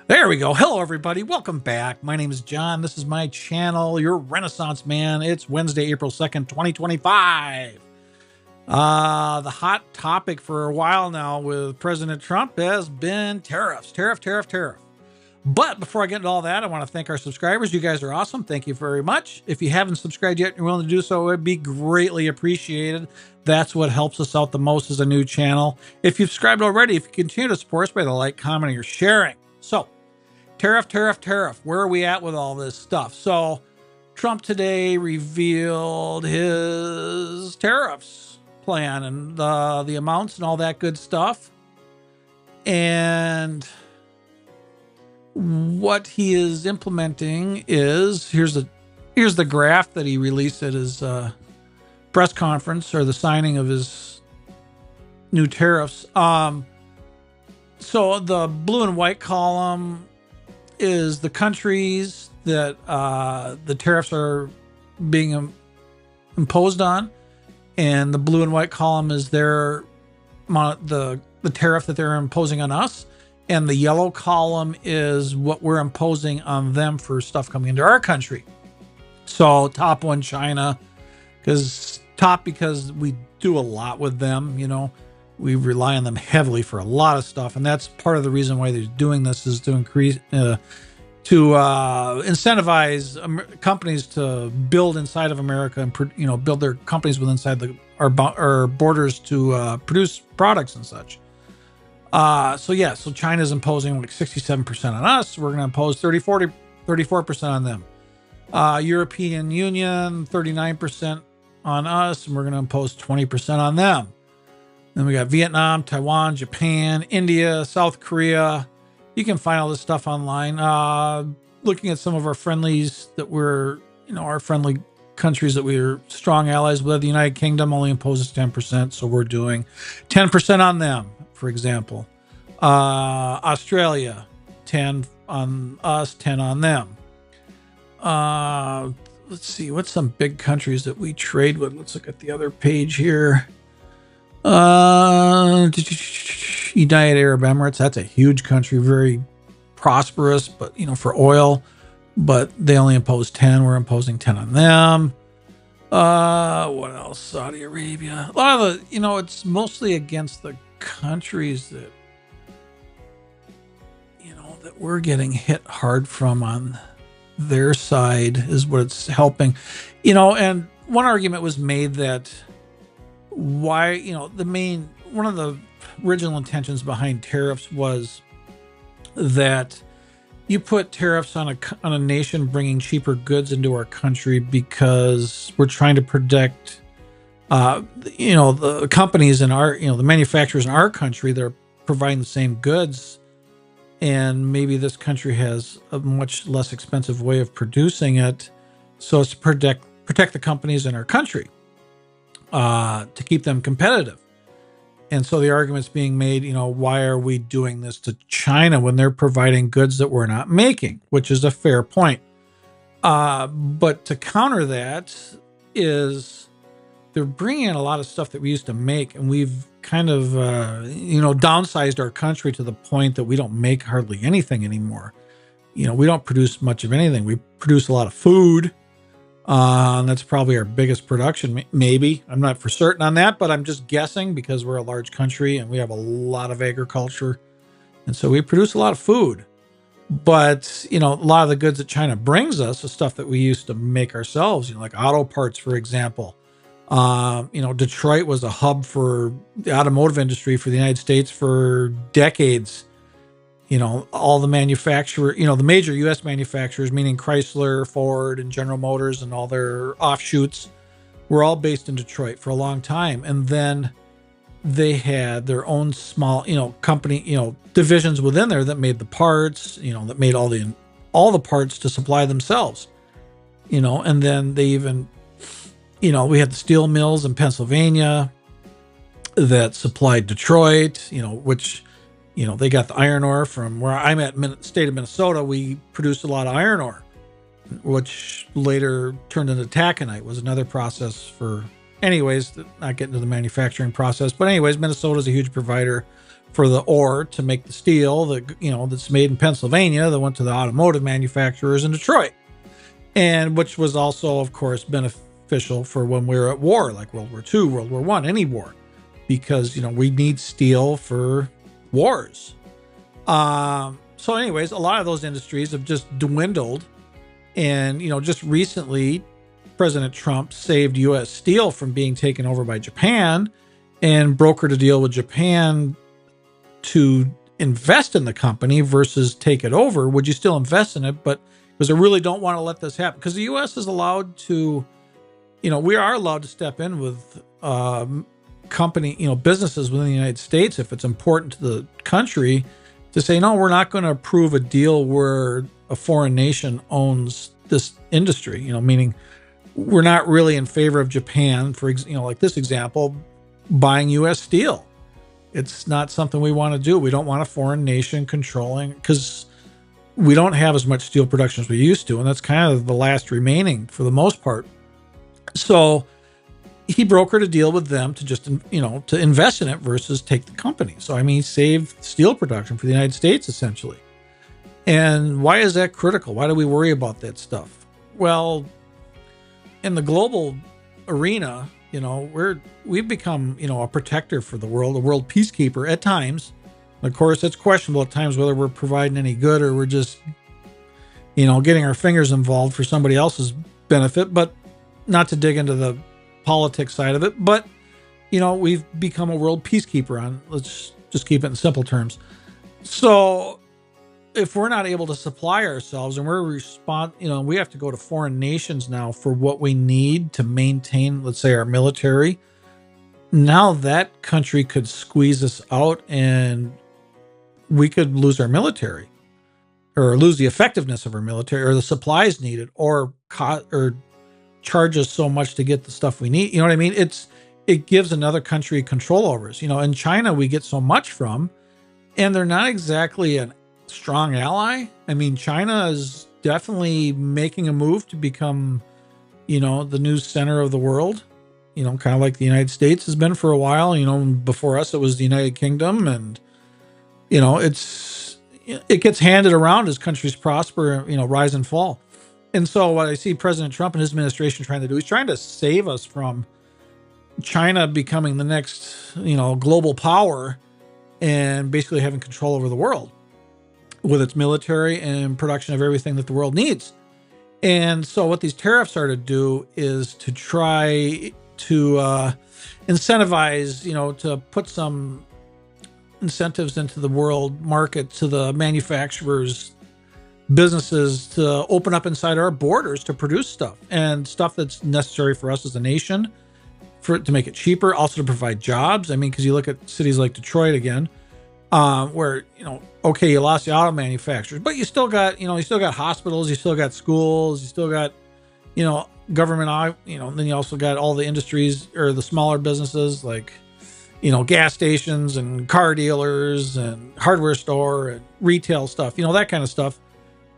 There we go. Hello, everybody. Welcome back. My name is John. This is my channel, Your Renaissance Man. It's Wednesday, April 2nd, 2025. The hot topic for a while now with President Trump has been tariffs. Tariff. But before I get into all that, I want to thank our subscribers. You guys are awesome. Thank you very much. If you haven't subscribed yet and you're willing to do so, it would be greatly appreciated. That's what helps us out the most as a new channel. If you've subscribed already, if you continue to support us by the like, commenting, or sharing. So, tariff. Where are we at with all this stuff? So Trump today revealed his tariffs plan and the amounts and all that good stuff. And what he is implementing is here's the graph that he released at his press conference, or the signing of his new tariffs. So the blue and white column is the countries that the tariffs are being imposed on, and the blue and white column is the tariff that they're imposing on us, and the yellow column is what we're imposing on them for stuff coming into our country. So top one, China, because we do a lot with them. We rely on them heavily for a lot of stuff, and that's part of the reason why they're doing this, is to increase to incentivize companies to build inside of America and build their companies within inside our borders to produce products and such. So China's imposing like 67% on us. We're going to impose 34% on them. European Union 39% on us, and we're going to impose 20% on them. Then we got Vietnam, Taiwan, Japan, India, South Korea. You can find all this stuff online. Looking at some of our friendlies that our friendly countries that we're strong allies with, the United Kingdom only imposes 10%, so we're doing 10% on them, for example. Australia, 10 on us, 10 on them. Let's see, what's some big countries that we trade with? Let's look at the other page here. United Arab Emirates, that's a huge country, very prosperous, but for oil, but they only impose 10. We're imposing 10 on them. What else? Saudi Arabia. A lot of the, it's mostly against the countries that that we're getting hit hard from on their side is what it's helping. And one argument was made that why, one of the original intentions behind tariffs was that you put tariffs on a nation bringing cheaper goods into our country because we're trying to protect, the companies in our, the manufacturers in our country that are providing the same goods. And maybe this country has a much less expensive way of producing it. So it's to protect the companies in our country, to keep them competitive. And so the argument's being made, why are we doing this to China when they're providing goods that we're not making, which is a fair point. But to counter that is they're bringing in a lot of stuff that we used to make, and we've kind of, downsized our country to the point that we don't make hardly anything anymore. We don't produce much of anything. We produce a lot of food. And that's probably our biggest production. Maybe, I'm not for certain on that, but I'm just guessing because we're a large country and we have a lot of agriculture. And so we produce a lot of food. But, a lot of the goods that China brings us is stuff that we used to make ourselves, like auto parts, for example. Detroit was a hub for the automotive industry for the United States for decades. All the the major U.S. manufacturers, meaning Chrysler, Ford, and General Motors, and all their offshoots, were all based in Detroit for a long time. And then they had their own small, company, divisions within there that made the parts, that made all the parts to supply themselves, and then they even, we had the steel mills in Pennsylvania that supplied Detroit, which, they got the iron ore from where I'm at, state of Minnesota. We produced a lot of iron ore, which later turned into taconite, was another process for, anyways, not getting into the manufacturing process. But anyways, Minnesota is a huge provider for the ore to make the steel that that's made in Pennsylvania that went to the automotive manufacturers in Detroit, and which was also, of course, beneficial for when we were at war, like World War II, World War I, any war, because we need steel for wars. So anyways, a lot of those industries have just dwindled, and just recently President Trump saved U.S. Steel from being taken over by Japan and brokered a deal with Japan to invest in the company versus take it over. Would you still invest in it? But because I really don't want to let this happen, because the U.S. is allowed to, we are allowed to step in with businesses within the United States if it's important to the country to say, no, we're not going to approve a deal where a foreign nation owns this industry, meaning we're not really in favor of Japan, for like this example, buying U.S. steel. It's not something we want to do. We don't want a foreign nation controlling, because we don't have as much steel production as we used to, and that's kind of the last remaining for the most part. So he brokered a deal with them to just, to invest in it versus take the company. So, he saved steel production for the United States, essentially. And why is that critical? Why do we worry about that stuff? Well, in the global arena, we've become, a protector for the world, a world peacekeeper at times. Of course, it's questionable at times whether we're providing any good or we're just, getting our fingers involved for somebody else's benefit, but not to dig into the politics side of it. But, we've become a world peacekeeper let's just keep it in simple terms. So if we're not able to supply ourselves and we have to go to foreign nations now for what we need to maintain, let's say, our military. Now that country could squeeze us out and we could lose our military, or lose the effectiveness of our military, or the supplies needed, or charge us so much to get the stuff we need. You know what I mean? It gives another country control over us. In China, we get so much from, and they're not exactly a strong ally. China is definitely making a move to become, the new center of the world, kind of like the United States has been for a while. Before us, it was the United Kingdom, and, it gets handed around as countries prosper, rise and fall. And so what I see President Trump and his administration trying to do, he's trying to save us from China becoming the next, global power and basically having control over the world with its military and production of everything that the world needs. And so what these tariffs are to do is to try to incentivize, to put some incentives into the world market to the manufacturers, businesses, to open up inside our borders to produce stuff that's necessary for us as a nation, for it to make it cheaper, also to provide jobs. Because you look at cities like Detroit again, where, okay, you lost the auto manufacturers, but you still got hospitals, you still got schools, you still got, government, then you also got all the industries, or the smaller businesses like, gas stations and car dealers and hardware store and retail stuff, that kind of stuff.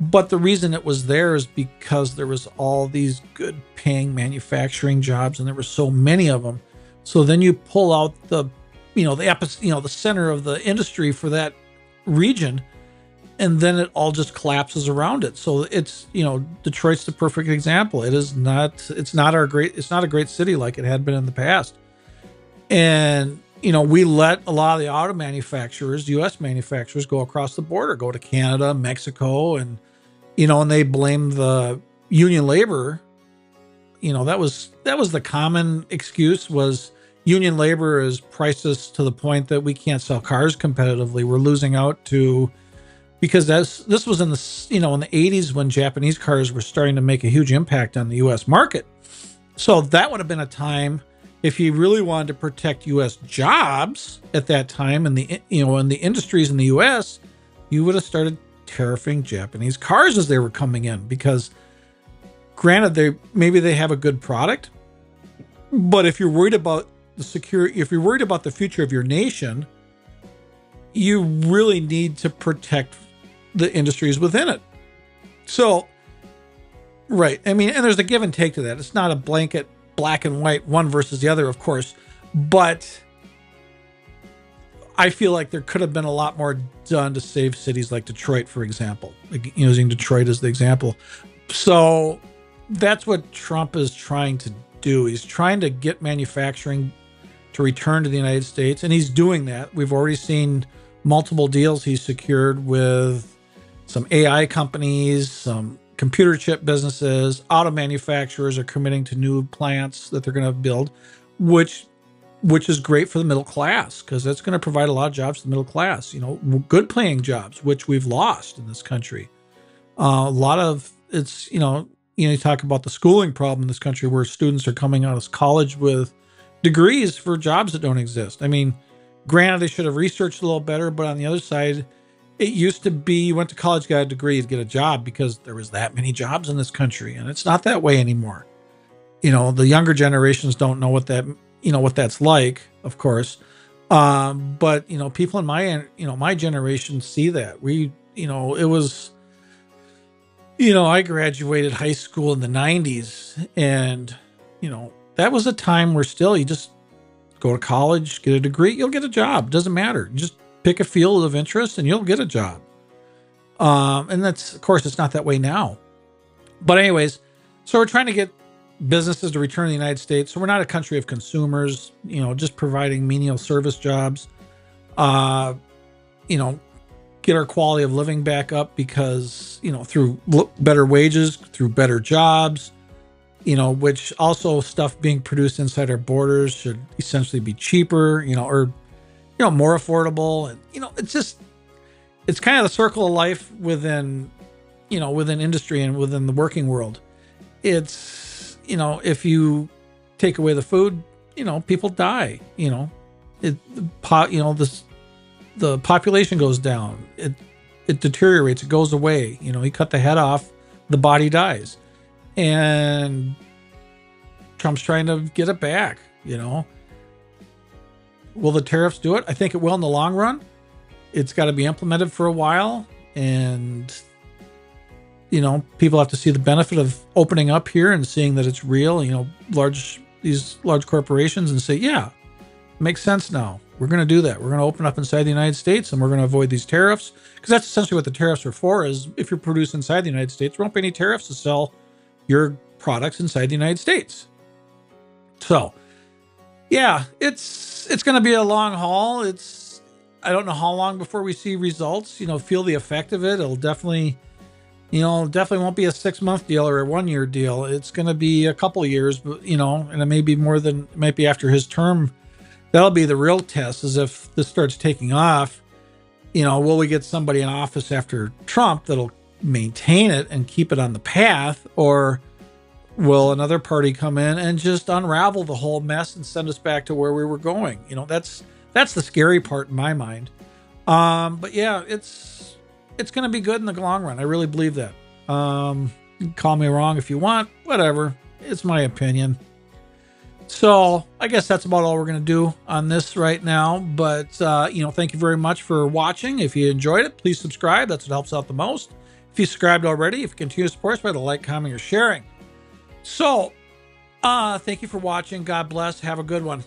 But the reason it was there is because there was all these good paying manufacturing jobs, and there were so many of them. So then you pull out the center of the industry for that region, and then it all just collapses around it. So it's, Detroit's the perfect example. It's not a great city like it had been in the past. And, we let a lot of the auto manufacturers, U.S. manufacturers, go across the border, go to Canada, Mexico, and, and they blame the union labor. That was the common excuse, was union labor is priced us to the point that we can't sell cars competitively. We're losing out to, because this was in the, in the 80s when Japanese cars were starting to make a huge impact on the U.S. market. So that would have been a time, if you really wanted to protect U.S. jobs at that time, in the in the industries in the U.S., you would have started tariffing Japanese cars as they were coming in, because granted, maybe they have a good product, but if you're worried about if you're worried about the future of your nation, you really need to protect the industries within it. So, right. And there's a give and take to that. It's not a blanket black and white, one versus the other, of course. But I feel like there could have been a lot more done to save cities like Detroit, for example, like using Detroit as the example. So that's what Trump is trying to do. He's trying to get manufacturing to return to the United States, and he's doing that. We've already seen multiple deals he's secured with some AI companies, some computer chip businesses, auto manufacturers are committing to new plants that they're going to build, which is great for the middle class because that's going to provide a lot of jobs to the middle class. Good paying jobs, which we've lost in this country. A lot of it's you talk about the schooling problem in this country where students are coming out of college with degrees for jobs that don't exist. I mean, granted, they should have researched a little better, but on the other side, it used to be you went to college, got a degree to get a job because there was that many jobs in this country, and it's not that way anymore. The younger generations don't know what that's like, of course. But people in my generation see that. It was, I graduated high school in the 90s, and that was a time where still you just go to college, get a degree, you'll get a job. Doesn't matter. Just pick a field of interest and you'll get a job. And that's, of course, it's not that way now. But anyways, so we're trying to get businesses to return to the United States. So we're not a country of consumers, just providing menial service jobs. Get our quality of living back up because, through better wages, through better jobs, which also stuff being produced inside our borders should essentially be cheaper, or, more affordable. And, it's kind of the circle of life within industry and within the working world. It's, if you take away the food, people die, the population goes down. It deteriorates. It goes away. You cut the head off, the body dies. And Trump's trying to get it back, Will the tariffs do it? I think it will in the long run. It's got to be implemented for a while. And, people have to see the benefit of opening up here and seeing that it's real, these large corporations and say, yeah, makes sense now. We're going to do that. We're going to open up inside the United States and we're going to avoid these tariffs. Because that's essentially what the tariffs are for, is if you're produced inside the United States, there won't be any tariffs to sell your products inside the United States. So, yeah, it's going to be a long haul. I don't know how long before we see results, feel the effect of it. It'll definitely won't be a 6-month deal or a 1-year deal. It's going to be a couple of years, but, and it may be it might be after his term. That'll be the real test, is if this starts taking off, will we get somebody in office after Trump that'll maintain it and keep it on the path, or will another party come in and just unravel the whole mess and send us back to where we were going? That's the scary part in my mind. But yeah, it's going to be good in the long run. I really believe that. You can call me wrong if you want, whatever. It's my opinion. So I guess that's about all we're going to do on this right now. But, thank you very much for watching. If you enjoyed it, please subscribe. That's what helps out the most. If you subscribed already, if you continue to support us, by the like, comment, or sharing. So, thank you for watching. God bless. Have a good one.